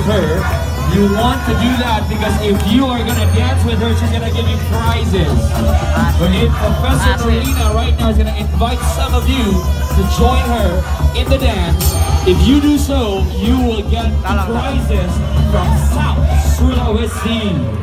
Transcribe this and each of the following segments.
her. You want to do that because if you are gonna dance with her, she's gonna give you prizes. But if Professor Norlina right now is gonna invite some of you to join her in the dance, if you do so, you will get prizes from South Sulawesi.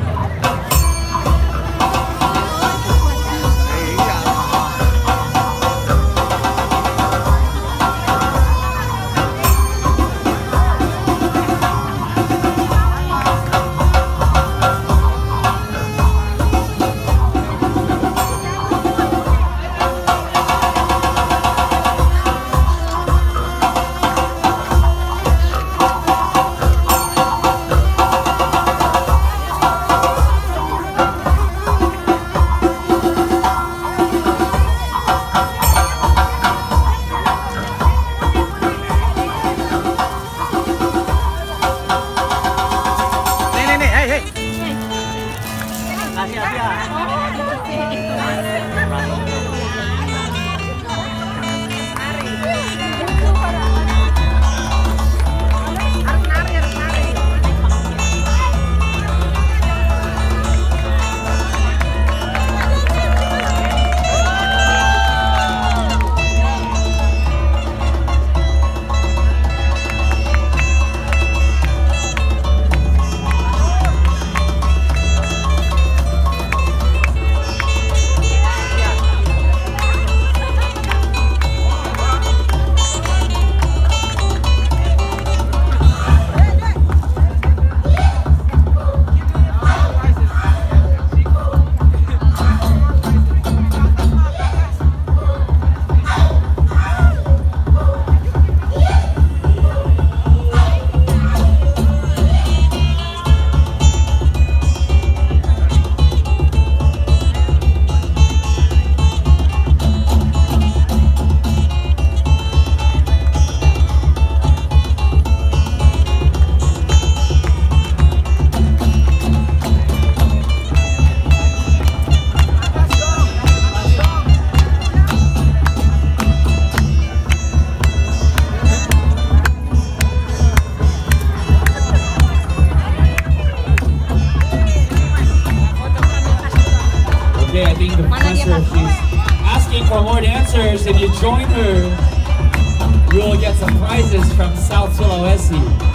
Okay, I think the professor, she's asking for more dancers. If you join her, you will get some prizes from South Sulawesi.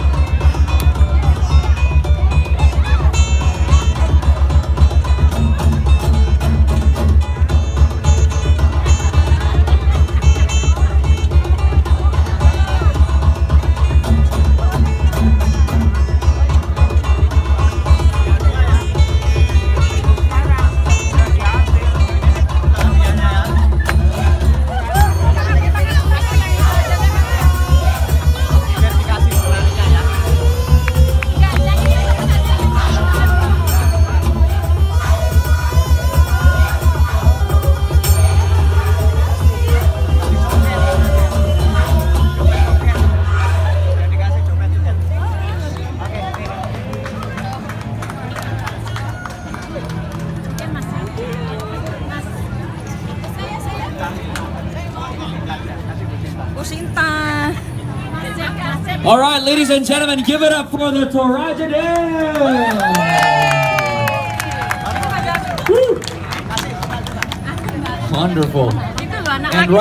All right, ladies and gentlemen, give it up for the Toraja Dance! Wonderful. And